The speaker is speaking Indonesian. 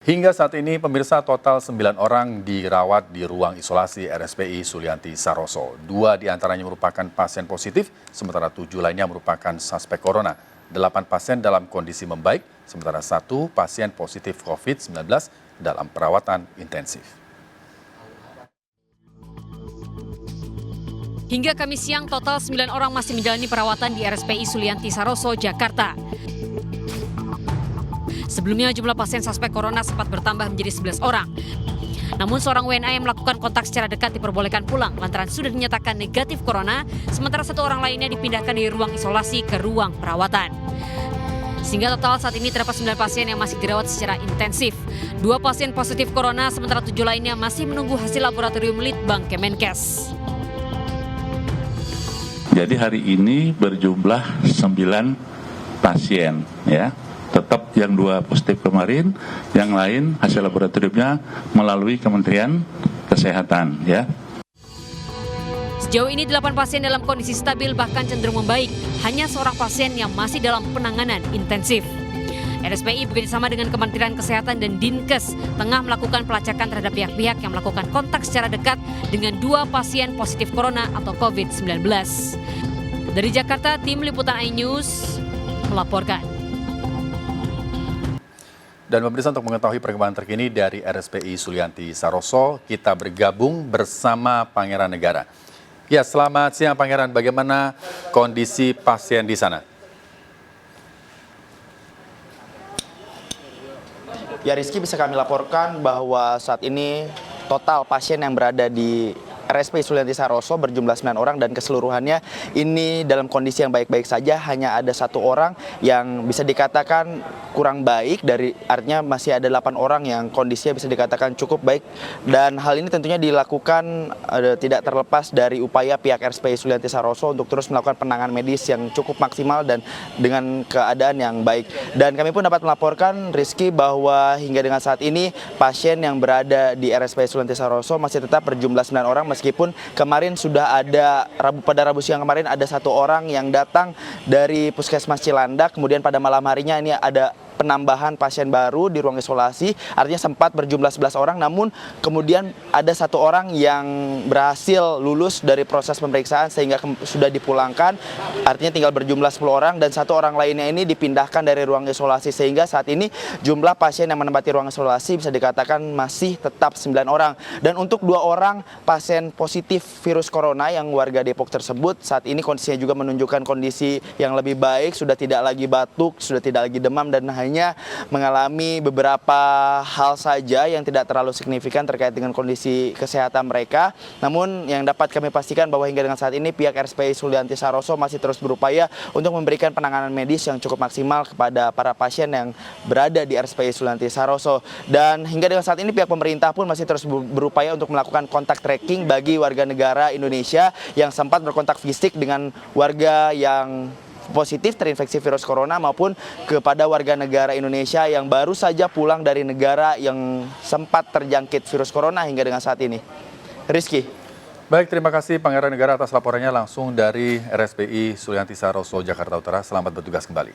Hingga saat ini pemirsa total 9 orang dirawat di ruang isolasi RSPI Sulianti Saroso. 2 diantaranya merupakan pasien positif, sementara 7 lainnya merupakan suspek corona. 8 pasien dalam kondisi membaik, sementara 1 pasien positif COVID-19 dalam perawatan intensif. Hingga Kamis siang, total 9 orang masih menjalani perawatan di RSPI Sulianti Saroso, Jakarta. Sebelumnya jumlah pasien suspek corona sempat bertambah menjadi 11 orang. Namun seorang WNA yang melakukan kontak secara dekat diperbolehkan pulang lantaran sudah dinyatakan negatif corona, sementara 1 orang lainnya dipindahkan dari ruang isolasi ke ruang perawatan. Sehingga total saat ini terdapat 9 pasien yang masih dirawat secara intensif. 2 pasien positif corona, sementara 7 lainnya masih menunggu hasil laboratorium Litbang Kemenkes. Jadi hari ini berjumlah 9 pasien, ya. Tetap yang 2 positif kemarin, yang lain hasil laboratoriumnya melalui Kementerian Kesehatan, ya. Sejauh ini 8 pasien dalam kondisi stabil bahkan cenderung membaik. Hanya seorang pasien yang masih dalam penanganan intensif. RSPI bekerjasama dengan Kementerian Kesehatan dan Dinkes tengah melakukan pelacakan terhadap pihak-pihak yang melakukan kontak secara dekat dengan 2 pasien positif corona atau COVID-19. Dari Jakarta, tim Liputan iNews melaporkan. Dan pemirsa, untuk mengetahui perkembangan terkini dari RSPI Sulianti Saroso, kita bergabung bersama Pangeran Negara. Ya, selamat siang Pangeran, bagaimana kondisi pasien di sana? Ya Rizky, bisa kami laporkan bahwa saat ini total pasien yang berada di RSPI Sulianti Saroso berjumlah 9 orang dan keseluruhannya ini dalam kondisi yang baik-baik saja. Hanya ada 1 orang yang bisa dikatakan kurang baik, artinya masih ada 8 orang yang kondisinya bisa dikatakan cukup baik. Dan hal ini tentunya dilakukan tidak terlepas dari upaya pihak RSPI Sulianti Saroso untuk terus melakukan penanganan medis yang cukup maksimal dan dengan keadaan yang baik. Dan kami pun dapat melaporkan, Rizky, bahwa hingga dengan saat ini pasien yang berada di RSPI Sulianti Saroso masih tetap berjumlah 9 orang. Meskipun kemarin sudah ada, pada Rabu siang kemarin ada 1 orang yang datang dari Puskesmas Cilandak, kemudian pada malam harinya ini ada penambahan pasien baru di ruang isolasi, artinya sempat berjumlah 11 orang, namun kemudian ada 1 orang yang berhasil lulus dari proses pemeriksaan sehingga sudah dipulangkan, artinya tinggal berjumlah 10 orang dan 1 orang lainnya ini dipindahkan dari ruang isolasi, sehingga saat ini jumlah pasien yang menempati ruang isolasi bisa dikatakan masih tetap 9 orang. Dan untuk 2 orang pasien positif virus corona yang warga Depok tersebut, saat ini kondisinya juga menunjukkan kondisi yang lebih baik, sudah tidak lagi batuk, sudah tidak lagi demam, dan hanya mengalami beberapa hal saja yang tidak terlalu signifikan terkait dengan kondisi kesehatan mereka. Namun yang dapat kami pastikan bahwa hingga dengan saat ini pihak RSPI Sulianti Saroso masih terus berupaya untuk memberikan penanganan medis yang cukup maksimal kepada para pasien yang berada di RSPI Sulianti Saroso. Dan hingga dengan saat ini pihak pemerintah pun masih terus berupaya untuk melakukan kontak tracking bagi warga negara Indonesia yang sempat berkontak fisik dengan warga yang positif terinfeksi virus corona maupun kepada warga negara Indonesia yang baru saja pulang dari negara yang sempat terjangkit virus corona hingga dengan saat ini. Rizky. Baik, terima kasih Pangeran Negara atas laporannya langsung dari RSPI Sulianti Saroso, Jakarta Utara. Selamat bertugas kembali.